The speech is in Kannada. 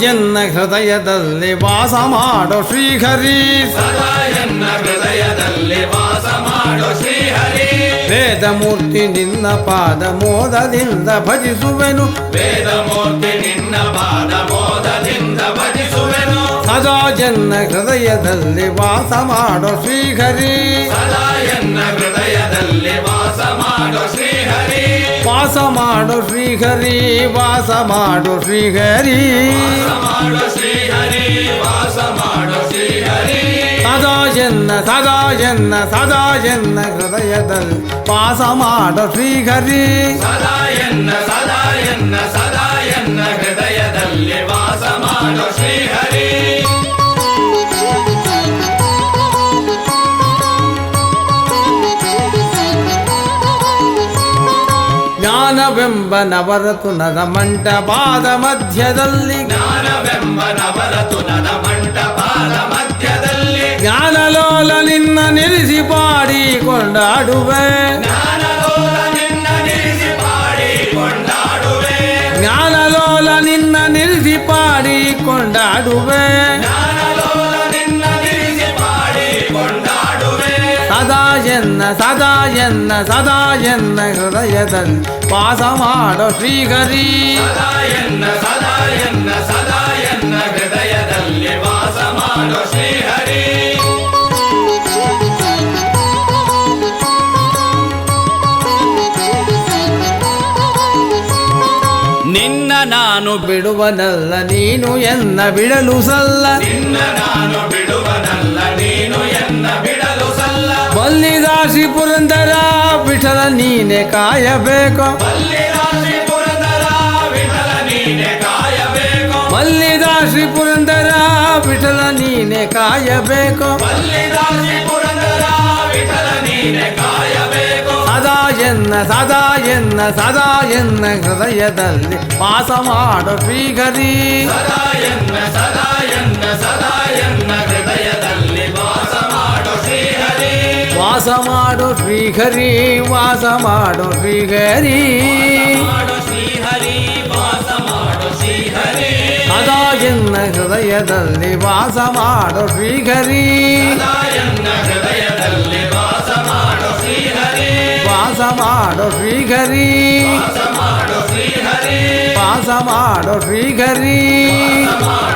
ಎನ್ನ ಹೃದಯದಲ್ಲಿ ವಾಸ ಮಾಡೋ ಶ್ರೀಹರಿ ಸದಾ ಎನ್ನ ಹೃದಯದಲ್ಲಿ ವಾಸ ಮಾಡೋ ಶ್ರೀಹರಿ ವೇದಮೂರ್ತಿ ನಿನ್ನ ಪಾದ ಮೋದದಿಂದ ಭಜಿಸುವೆನು ವೇದಮೂರ್ತಿ ನಿನ್ನ ಪಾದ ಮೋದದಿಂದ ಭಜಿಸುವೆನು ಸದಾ ಎನ್ನ ಹೃದಯದಲ್ಲಿ ವಾಸ ಮಾಡೋ ಶ್ರೀಹರಿ ಸದಾ ಎನ್ನ ಹೃದಯದಲ್ಲಿ ವಾಸ ಮಾಡೋ ಶ್ರೀಹರಿ ವಾಸ ಮಾಡೋ ಶ್ರೀಹರಿ ವಾಸ ಮಾಡೋ ಶ್ರೀಹರಿ ವಾಸ ಮಾಡೋ ಶ್ರೀಹರಿ ವಾಸ ಮಾಡೋ ಶ್ರೀಹರಿ ಸದಾ ಎನ್ನ ಹೃದಯದಲ್ಲಿ ವಾಸ ಮಾಡೋ ಶ್ರೀಹರಿ ಸದಾ ಎನ್ನ ಹೃದಯದಲ್ಲಿ ವಾಸ ಮಾಡೋ ಶ್ರೀಹರಿ ಜ್ಞಾನವೆಂಬ ನವರತುನದ ಮಂಟಪಾದ ಮಧ್ಯದಲ್ಲಿ ಜ್ಞಾನವೆಂಬ ನವರತುನದ ಮಂಟಪಾದ ಮಧ್ಯದಲ್ಲಿ ಜ್ಞಾನಲೋಲ ನಿನ್ನ ನಿಲ್ಲಿಸಿ ಪಾಡಿ ಕೊಂಡಾಡುವೆ ಜ್ಞಾನಲೋಲ ನಿನ್ನ ನಿಲ್ಲಿಸಿ ಪಾಡಿ ಕೊಂಡಾಡುವೆ ಜ್ಞಾನಲೋಲ ನಿನ್ನ ನಿಲ್ಲಿಸಿ ಪಾಡಿ ಕೊಂಡಾಡುವೆ ಜ್ಞಾನಲೋಲ ನಿನ್ನ ನಿಲ್ಲಿಸಿ ಪಾಡಿ ಕೊಂಡಾಡುವೆ ಸದಾ ಎನ್ನ ಹೃದಯದಲ್ಲಿ ವಾಸ ಮಾಡೋ ಶ್ರೀಹರಿ ಸದಾ ಎನ್ನ ಹೃದಯದಲ್ಲಿ ವಾಸ ಮಾಡೋ ಶ್ರೀಹರಿ ನಿನ್ನ ನಾನು ಬಿಡುವನಲ್ಲ ನೀನು ಎನ್ನ ಬಿಡಲು ಸಲ್ಲ ನಿನ್ನ ನಾನು ಬಿಡುವನಲ್ಲ ನೀನು ಎನ್ನ ಬಿಡಲು ಸಲ್ಲ ಬಲ್ಲಿದಾಸಿ ಪುರಂದರ ವಿಠಲ ನೀನೆ ಕಾಯಬೇಕು ಬಲ್ಲಿದಾಸಿ ಪುರಂದರ ವಿಠಲ ನೀನೆ ಕಾಯಬೇಕು ಬಲ್ಲಿದಾಸಿ ಪುರಂದರ ವಿಠಲ ನೀನೆ ಕಾಯಬೇಕು ಬಲ್ಲಿದಾಸಿ ಪುರಂದರ ವಿಠಲ ನೀನೆ ಕಾಯಬೇಕು ಸದಾ ಎನ್ನ ಹೃದಯದಲ್ಲಿ ವಾಸ ಮಾಡೋ ಶ್ರೀಹರಿ ಸದಾ ಎನ್ನ ಹೃದಯದಲ್ಲಿ ವಾಸ ಮಾಡೋ ಶ್ರೀಹರಿ ವಾಸ ಮಾಡೋ ಶ್ರೀಹರಿ ವಾಸ ಮಾಡೋ ಶ್ರೀಹರಿ ಮಾಡೋ ಶ್ರೀಹರಿ ವಾಸ ಮಾಡೋ ಶ್ರೀಹರಿ ಸದಾ ಎನ್ನ ಹೃದಯದಲ್ಲಿ ವಾಸ ಮಾಡೋ ಶ್ರೀಹರಿ ಸದಾ ಎನ್ನ ಹೃದಯದಲ್ಲಿ ವಾಸ ಮಾಡೋ ಶ್ರೀಹರಿ ವಾಸ ಮಾಡೋ ಶ್ರೀಹರಿ ವಾಸ ಮಾಡೋ ಶ್ರೀಹರಿ ವಾಸ ಮಾಡೋ ಶ್ರೀಹರಿ ವಾಸ ಮಾಡೋ